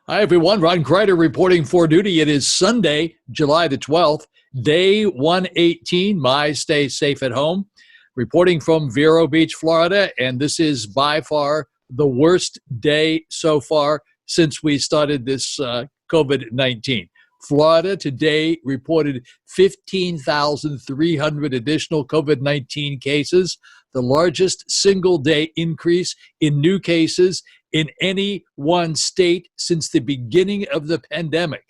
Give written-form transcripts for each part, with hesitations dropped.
Hi, everyone. Ron Crider reporting for duty. It is Sunday, July the 12th, day 118. My stay safe at home. Reporting from Vero Beach, Florida. And this is by far the worst day so far since we started this COVID-19. Florida today reported 15,300 additional COVID-19 cases, the largest single day increase in new cases in any one state since the beginning of the pandemic.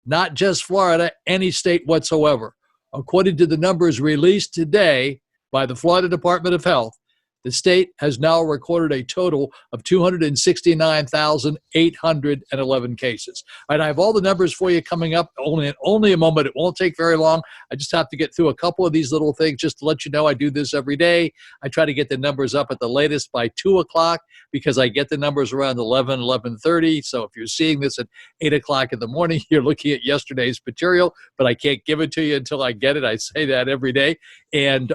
Not just Florida, any state whatsoever. According to the numbers released today by the Florida Department of Health, the state has now recorded a total of 269,811 cases. All right, I have all the numbers for you coming up only a moment. It won't take very long. I just have to get through a couple of these little things just to let you know I do this every day. I try to get the numbers up at the latest by 2 o'clock because I get the numbers around 11:30. So if you're seeing this at 8 o'clock in the morning, you're looking at yesterday's material, but I can't give it to you until I get it. I say that every day. And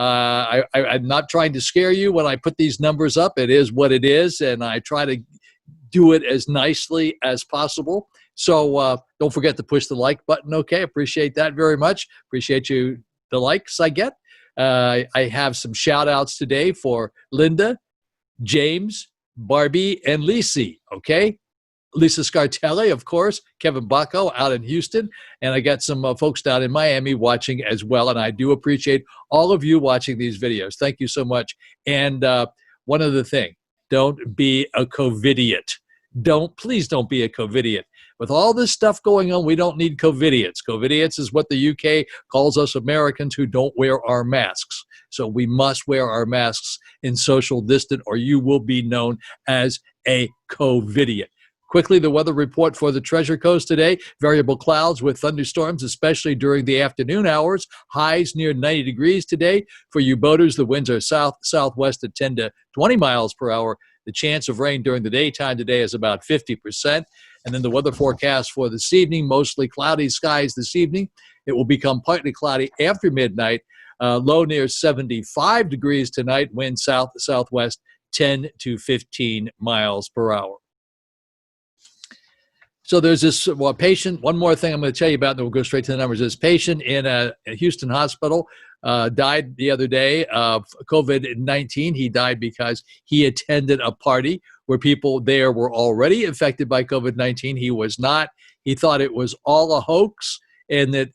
I'm not trying to scare you when I put these numbers up. It is what it is, and I try to do it as nicely as possible. So don't forget to push the like button, okay? Appreciate that very much. Appreciate the likes I get. I have some shout-outs today for Linda, James, Barby, and Lise, okay? Lisa Scartelli, of course, Kevin Bacco out in Houston, and I got some folks down in Miami watching as well, and I do appreciate all of you watching these videos. Thank you so much. And one other thing, don't be a COVIDiot. Please don't be a COVIDiot. With all this stuff going on, we don't need COVIDiots. COVIDiots is what the UK calls us Americans who don't wear our masks. So we must wear our masks in social distance, or you will be known as a COVIDiot. Quickly, the weather report for the Treasure Coast today. Variable clouds with thunderstorms, especially during the afternoon hours. Highs near 90 degrees today. For you boaters, the winds are southwest at 10 to 20 miles per hour. The chance of rain during the daytime today is about 50%. And then the weather forecast for this evening, mostly cloudy skies this evening. It will become partly cloudy after midnight. Low near 75 degrees tonight. Wind southwest 10 to 15 miles per hour. So there's this patient, one more thing I'm going to tell you about, and then we'll go straight to the numbers. This patient in a Houston hospital died the other day of COVID-19. He died because he attended a party where people there were already infected by COVID-19. He was not. He thought it was all a hoax and that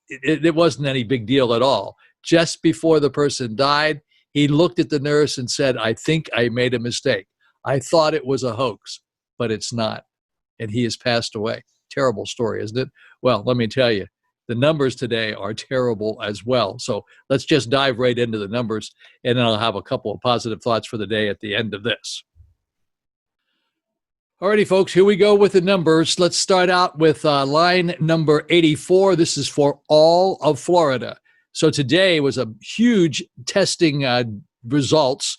it wasn't any big deal at all. Just before the person died, he looked at the nurse and said, "I think I made a mistake. I thought it was a hoax, but it's not." And he has passed away. Terrible story, isn't it? Well, let me tell you, the numbers today are terrible as well. So let's just dive right into the numbers, and then I'll have a couple of positive thoughts for the day at the end of this. Alrighty, folks, here we go with the numbers. Let's start out with line number 84. This is for all of Florida. So today was a huge testing results.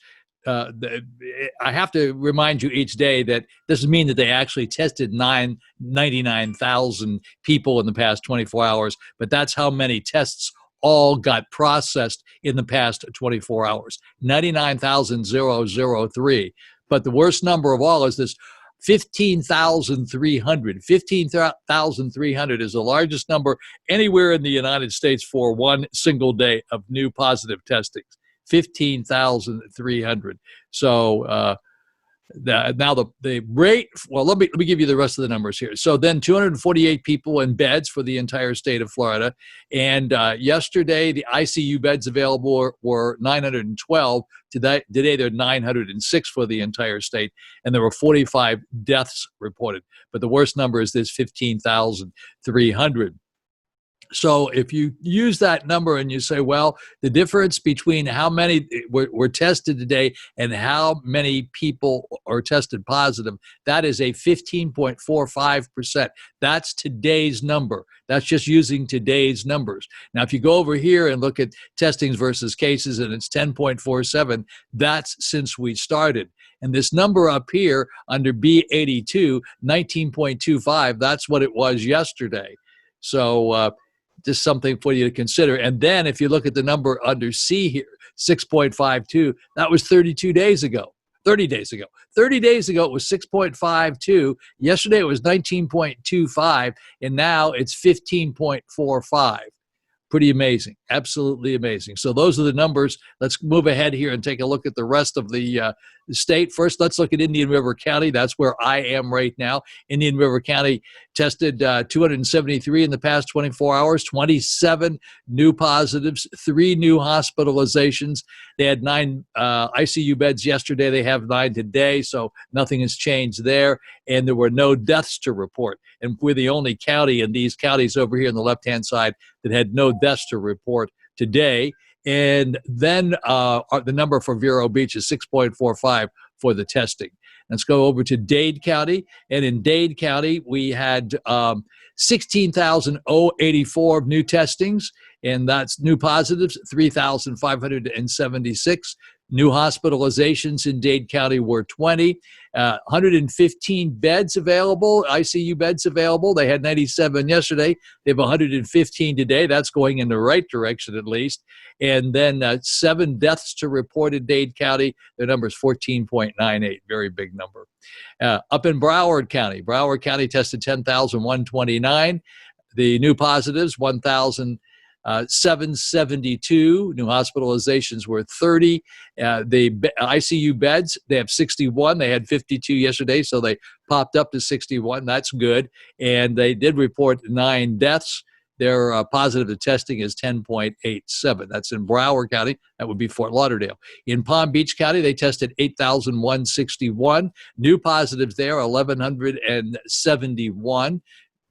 I have to remind you each day that doesn't mean that they actually tested 99,000 people in the past 24 hours, but that's how many tests all got processed in the past 24 hours. 99,003. But the worst number of all is this 15,300. 15,300 is the largest number anywhere in the United States for one single day of new positive testings. 15,300. So now the rate, well, let me give you the rest of the numbers here. So then 248 people in beds for the entire state of Florida. And yesterday, the ICU beds available were 912. Today, there are 906 for the entire state. And there were 45 deaths reported. But the worst number is this 15,300. So if you use that number and you say, well, the difference between how many were tested today and how many people are tested positive, that is a 15.45%. That's today's number. That's just using today's numbers. Now, if you go over here and look at testings versus cases and it's 10.47, that's since we started. And this number up here under B82, 19.25, that's what it was yesterday. So just something for you to consider. And then if you look at the number under C here, 6.52, that was 32 days ago. 30 days ago. 30 days ago, it was 6.52. Yesterday, it was 19.25, and now it's 15.45. Pretty amazing. Absolutely amazing. So those are the numbers. Let's move ahead here and take a look at the rest of the state. First, let's look at Indian River County. That's where I am right now. Indian River County tested 273 in the past 24 hours, 27 new positives, 3 new hospitalizations. They had 9 ICU beds yesterday. They have 9 today, so nothing has changed there. And there were no deaths to report. And we're the only county in these counties over here on the left-hand side that had no deaths to report today. And then the number for Vero Beach is 6.45 for the testing. Let's go over to Dade County. And in Dade County, we had 16,084 new testings, and that's new positives, 3,576. New hospitalizations in Dade County were 20. 115 beds available, ICU beds available. They had 97 yesterday. They have 115 today. That's going in the right direction at least. And then 7 deaths to report in Dade County. Their number is 14.98, very big number. Up in Broward County tested 10,129. The new positives, 1,772. New hospitalizations were 30. The ICU beds, they have 61. They had 52 yesterday, so they popped up to 61. That's good. And they did report 9 deaths. Their positive to testing is 10.87. That's in Broward County. That would be Fort Lauderdale. In Palm Beach County, they tested 8,161. New positives there, 1,171.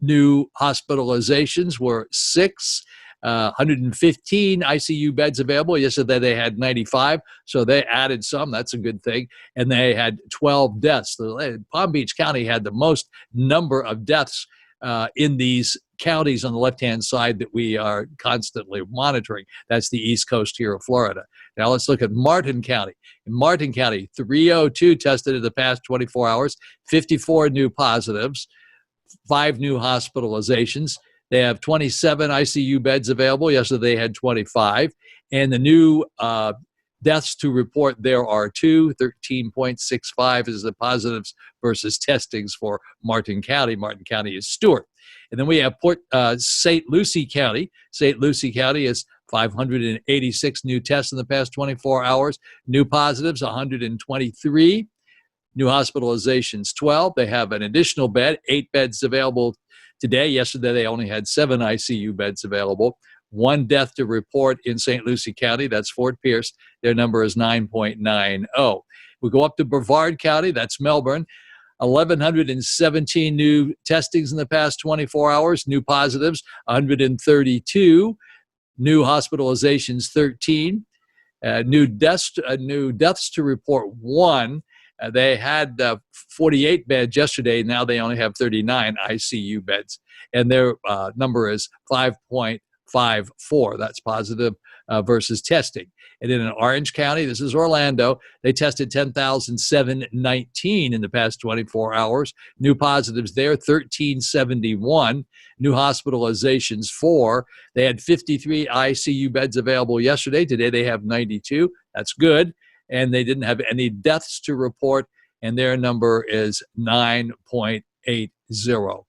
New hospitalizations were 6. 115 ICU beds available. Yesterday they had 95, so they added some. That's a good thing. And they had 12 deaths. Palm Beach County had the most number of deaths in these counties on the left-hand side that we are constantly monitoring. That's the East Coast here of Florida. Now let's look at Martin County. In Martin County, 302 tested in the past 24 hours, 54 new positives, 5 new hospitalizations. They have 27 ICU beds available. Yesterday they had 25. And the new deaths to report there are 2. 13.65 is the positives versus testings for Martin County. Martin County is Stewart. And then we have St. Lucie County. St. Lucie County is 586 new tests in the past 24 hours. New positives, 123. New hospitalizations, 12. They have an additional bed, 8 beds available today. Yesterday, they only had 7 ICU beds available. 1 death to report in St. Lucie County. That's Fort Pierce. Their number is 9.90. We go up to Brevard County. That's Melbourne. 1,117 new testings in the past 24 hours. New positives, 132. New hospitalizations, 13. New deaths to report, 1. They had 48 beds yesterday. Now they only have 39 ICU beds. And their number is 5.54. That's positive versus testing. And in Orange County, this is Orlando, they tested 10,719 in the past 24 hours. New positives there, 1,371. New hospitalizations, 4. They had 53 ICU beds available yesterday. Today they have 92. That's good. And they didn't have any deaths to report, and their number is 9.80.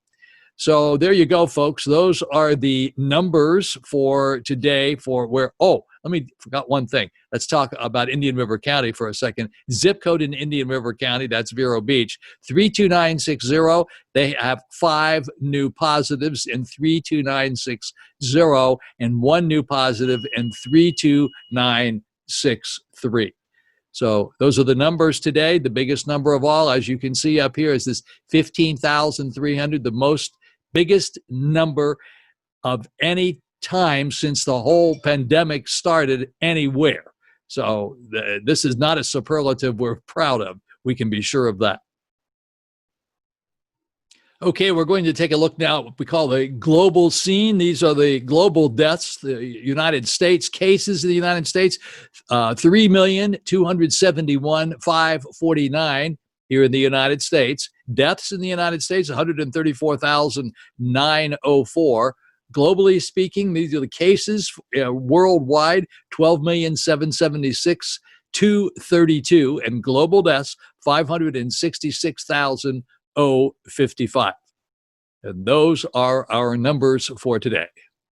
So there you go, folks. Those are the numbers for today for where, forgot one thing. Let's talk about Indian River County for a second. Zip code in Indian River County, that's Vero Beach, 32960. They have 5 new positives in 32960 and 1 new positive in 32963. So those are the numbers today. The biggest number of all, as you can see up here, is this 15,300, the biggest number of any time since the whole pandemic started anywhere. So this is not a superlative we're proud of. We can be sure of that. Okay, we're going to take a look now at what we call the global scene. These are the global deaths, the United States, cases in the United States, 3,271,549 here in the United States. Deaths in the United States, 134,904. Globally speaking, these are the cases worldwide, 12,776,200. 232, and global deaths 566,055. And those are our numbers for today.